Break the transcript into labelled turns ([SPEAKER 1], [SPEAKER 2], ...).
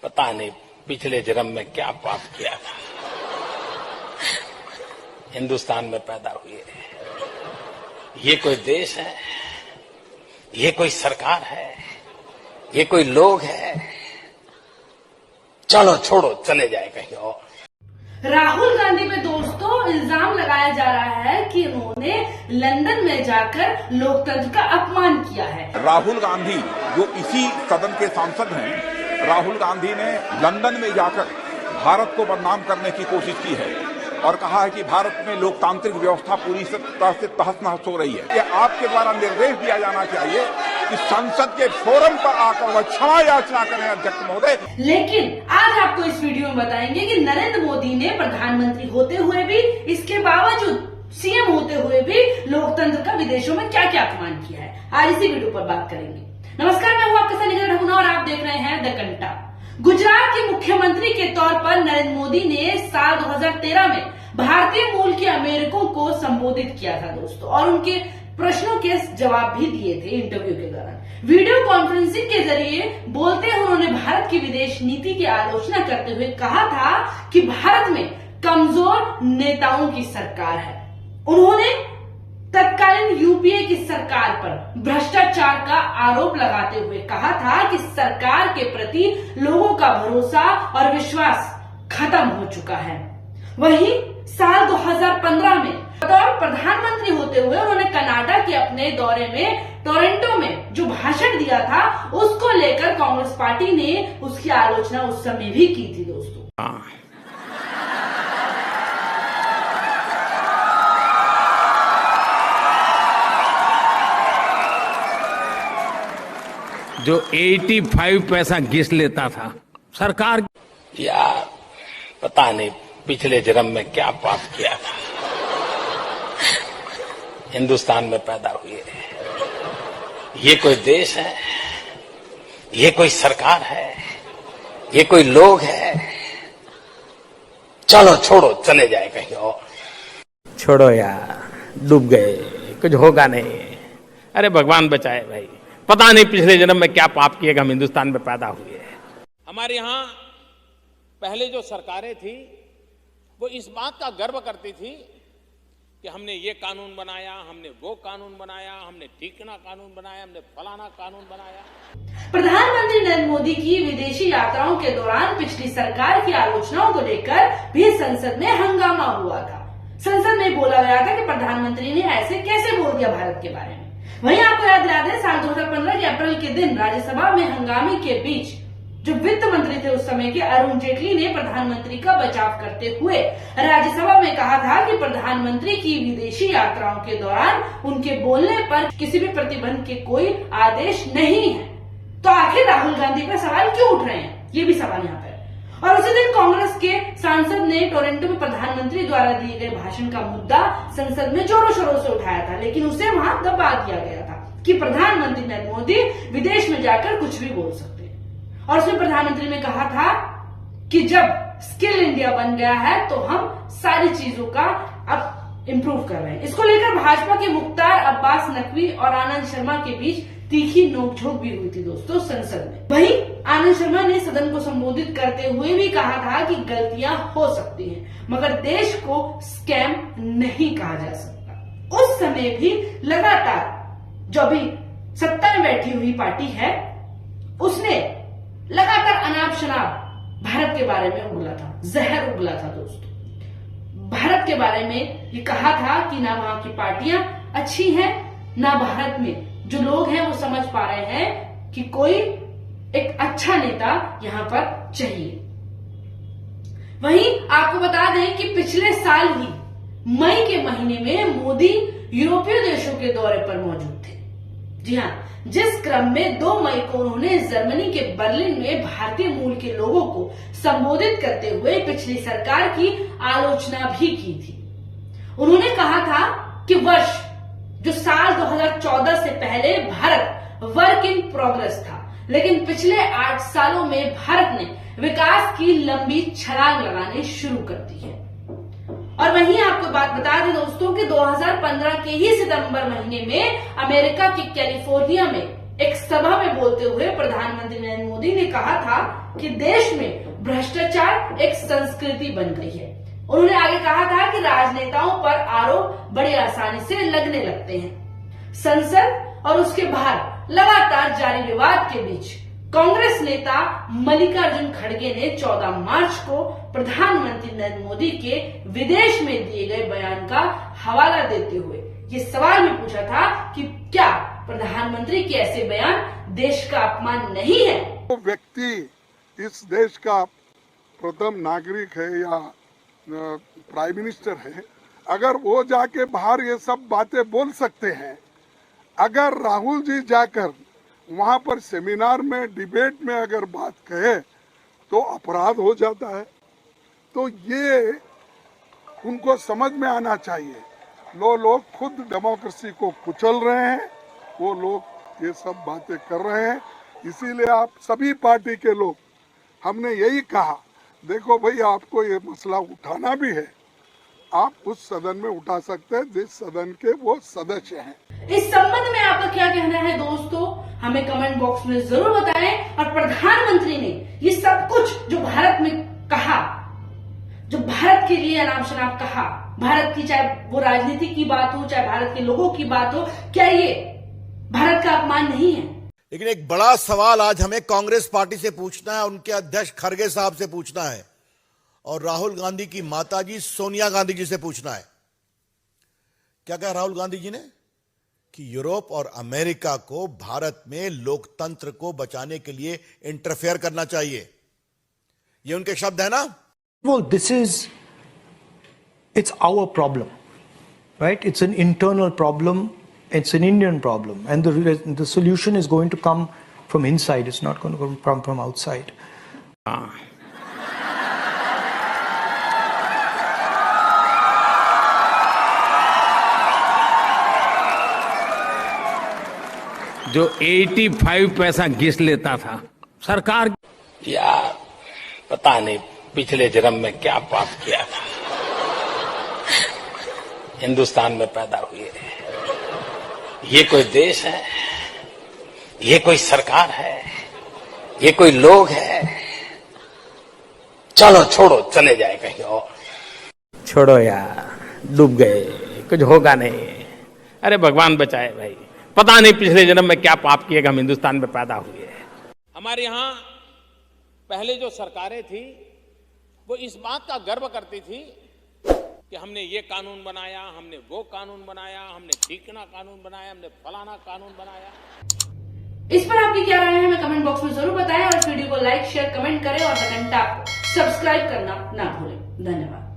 [SPEAKER 1] पता नहीं पिछले जन्म में क्या पाप किया था, हिंदुस्तान में पैदा हुए। ये कोई देश है, ये कोई सरकार है, ये कोई लोग है? चलो छोड़ो, चले जाए कहीं और।
[SPEAKER 2] राहुल गांधी पे दोस्तों इल्जाम लगाया जा रहा है कि उन्होंने लंदन में जाकर लोकतंत्र का अपमान किया है।
[SPEAKER 3] राहुल गांधी जो इसी सदन के सांसद हैं, राहुल गांधी ने लंदन में जाकर भारत को बदनाम करने की कोशिश की है और कहा है कि भारत में लोकतांत्रिक व्यवस्था पूरी तरह से तहस-नहस हो रही है। यह आपके द्वारा निर्देश दिया जाना चाहिए कि संसद के फोरम पर आकर वह क्षमा याचना करें अध्यक्ष महोदय।
[SPEAKER 2] लेकिन आज आपको इस वीडियो में बताएंगे कि नरेंद्र मोदी ने प्रधानमंत्री होते हुए भी, इसके बावजूद सीएम होते हुए भी लोकतंत्र का विदेशों में क्या क्या अपमान किया है। आज इसी वीडियो पर बात करेंगे। नमस्कार, मैं हूं आपके साथ निखिल ढकुना और आप देख रहे हैं द कंटा। गुजरात के मुख्यमंत्री के तौर पर नरेंद्र मोदी ने साल 2013 में भारतीय मूल के अमेरिकों को संबोधित किया था दोस्तों, और उनके प्रश्नों के जवाब भी दिए थे इंटरव्यू के दौरान। वीडियो कॉन्फ्रेंसिंग के जरिए बोलते हुए उन्होंने भारत की विदेश नीति की आलोचना करते हुए कहा था कि भारत में कमजोर नेताओं की सरकार है। उन्होंने तत्कालीन यूपीए की सरकार पर भ्रष्टाचार का आरोप लगाते हुए कहा था कि सरकार के प्रति लोगों का भरोसा और विश्वास खत्म हो चुका है। वहीं साल 2015 में बतौर प्रधानमंत्री होते हुए उन्होंने कनाडा के अपने दौरे में टोरंटो में जो भाषण दिया था, उसको लेकर कांग्रेस पार्टी ने उसकी आलोचना उस समय भी की थी दोस्तों।
[SPEAKER 1] जो 85 पैसा घिस लेता था सरकार, यार पता नहीं पिछले जन्म में क्या पाप किया था, हिंदुस्तान में पैदा हुए। ये कोई देश है, ये कोई सरकार है, ये कोई लोग है? चलो छोड़ो, चले जाए कहीं और। छोड़ो यार, डूब गए, कुछ होगा नहीं। अरे भगवान बचाए भाई, पता नहीं पिछले जन्म में क्या पाप किए, हम हिंदुस्तान में पैदा हुए। हमारे यहाँ पहले जो सरकारें थी वो इस बात का गर्व करती थी कि हमने ये कानून बनाया, हमने वो कानून बनाया, हमने ठीकना कानून बनाया, हमने फलाना कानून बनाया।
[SPEAKER 2] प्रधानमंत्री नरेंद्र मोदी की विदेशी यात्राओं के दौरान पिछली सरकार की आलोचनाओं को लेकर भी संसद में हंगामा हुआ था। संसद में बोला गया था कि प्रधानमंत्री ने ऐसे कैसे बोल दिया भारत के बारे में। वहीं आपको याद दिला दें, साल 2015 के अप्रैल के दिन राज्यसभा में हंगामे के बीच जो वित्त मंत्री थे उस समय के अरुण जेटली ने प्रधानमंत्री का बचाव करते हुए राज्यसभा में कहा था कि प्रधानमंत्री की विदेशी यात्राओं के दौरान उनके बोलने पर किसी भी प्रतिबंध के कोई आदेश नहीं है। तो आखिर राहुल गांधी पर सवाल क्यों उठ रहे हैं, ये भी सवाल यहाँ पर। और उसी दिन कांग्रेस के सांसद ने टोरंटो में प्रधानमंत्री द्वारा दिए गए भाषण का मुद्दा संसद में जोरों शोरों से उठाया था, लेकिन उसे वहां दबा दिया गया था कि प्रधानमंत्री नरेंद्र मोदी विदेश में जाकर कुछ भी बोल सकते। और उसमें प्रधानमंत्री ने कहा था कि जब स्किल इंडिया बन गया है तो हम सारी चीजों का अब इम्प्रूव कर रहे हैं। इसको लेकर भाजपा के मुख्तार अब्बास नकवी और आनंद शर्मा के बीच तीखी नोकझोंक भी हुई थी दोस्तों संसद में। वहीं आनंद शर्मा ने सदन को संबोधित करते हुए भी कहा था कि गलतियां हो सकती हैं, मगर देश को स्कैम नहीं कहा जा सकता। उस समय भी लगातार जो अभी सत्ता में बैठी हुई पार्टी है उसने लगातार अनाप शनाप भारत के बारे में उगला था, जहर उगला था दोस्तों। भारत के बारे में ये कहा था कि ना वहां की पार्टियां अच्छी हैं, ना भारत में जो लोग हैं वो समझ पा रहे हैं कि कोई एक अच्छा नेता यहां पर चाहिए। वहीं आपको बता दें कि पिछले साल ही मई के महीने में मोदी यूरोपीय देशों के दौरे पर मौजूद थे। जी हाँ, जिस क्रम में 2 मई को उन्होंने जर्मनी के बर्लिन में भारतीय मूल के लोगों को संबोधित करते हुए पिछली सरकार की आलोचना भी की थी। उन्होंने कहा था कि वर्ष जो साल 2014 से पहले भारत वर्क इन प्रोग्रेस था, लेकिन पिछले 8 सालों में भारत ने विकास की लंबी छलांग लगाने शुरू कर दी है। और वहीं आपको बात बता दें दोस्तों कि 2015 के ही सितंबर महीने में अमेरिका की कैलिफोर्निया में एक सभा में बोलते हुए प्रधानमंत्री नरेंद्र मोदी ने कहा था कि देश में भ्रष्टाचार एक संस्कृति बन गई है। उन्होंने आगे कहा था कि राजनेताओं पर आरोप बड़ी आसानी से लगने लगते हैं। संसद और उसके बाहर लगातार जारी विवाद के बीच कांग्रेस नेता मल्लिकार्जुन खड़गे ने 14 मार्च को प्रधानमंत्री नरेंद्र मोदी के विदेश में दिए गए बयान का हवाला देते हुए ये सवाल भी पूछा था कि क्या प्रधानमंत्री के ऐसे बयान देश का अपमान नहीं है?
[SPEAKER 4] वो व्यक्ति इस देश का प्रथम नागरिक है या प्राइम मिनिस्टर है, अगर वो जाके बाहर ये सब बातें बोल सकते हैं, अगर राहुल जी जाकर वहां पर सेमिनार में डिबेट में अगर बात कहे तो अपराध हो जाता है। तो ये उनको समझ में आना चाहिए। लोग खुद डेमोक्रेसी को कुचल रहे हैं, वो लोग ये सब बातें कर रहे हैं। इसीलिए आप सभी पार्टी के लोग, हमने यही कहा, देखो भाई आपको ये मसला उठाना भी है, आप उस सदन में उठा सकते हैं जिस सदन के वो सदस्य हैं।
[SPEAKER 2] इस संबंध में आपका क्या कहना है दोस्तों, हमें कमेंट बॉक्स में जरूर बताएं। और प्रधानमंत्री ने ये सब कुछ जो भारत में कहा, जो भारत के लिए अनाप शनाप कहा, भारत की चाहे वो राजनीति की बात हो, चाहे भारत के लोगों की बात हो, क्या ये भारत का अपमान नहीं है?
[SPEAKER 5] लेकिन एक बड़ा सवाल आज हमें कांग्रेस पार्टी से पूछना है, उनके अध्यक्ष खड़गे साहब से पूछना है और राहुल गांधी की माताजी सोनिया गांधी जी से पूछना है। क्या कहा राहुल गांधी जी ने कि यूरोप और अमेरिका को भारत में लोकतंत्र को बचाने के लिए इंटरफेयर करना चाहिए। ये उनके शब्द है ना।
[SPEAKER 6] Well, it's our problem, right? It's an internal problem. It's an Indian problem. And the solution is going to come from inside. It's not going to come from outside.
[SPEAKER 1] जो 85 पैसा घिस लेता था सरकार, यार पता नहीं पिछले जन्म में क्या पाप किया था, हिंदुस्तान में पैदा हुए। ये कोई देश है, ये कोई सरकार है, ये कोई लोग है? चलो छोड़ो, चले जाए कहीं और। छोड़ो यार, डूब गए, कुछ होगा नहीं। अरे भगवान बचाए भाई, पता नहीं पिछले जन्म में क्या पाप किए हम हिंदुस्तान में पैदा हुए। हमारे यहाँ पहले जो सरकारें थी वो इस बात का गर्व करती थी कि हमने ये कानून बनाया, हमने वो कानून बनाया, हमने ठीकना कानून बनाया, हमने फलाना कानून बनाया।
[SPEAKER 2] इस पर आपकी क्या राय है हमें कमेंट बॉक्स में जरूर बताएं और वीडियो को लाइक शेयर कमेंट करें और घंटा सब्सक्राइब करना ना भूलें। धन्यवाद।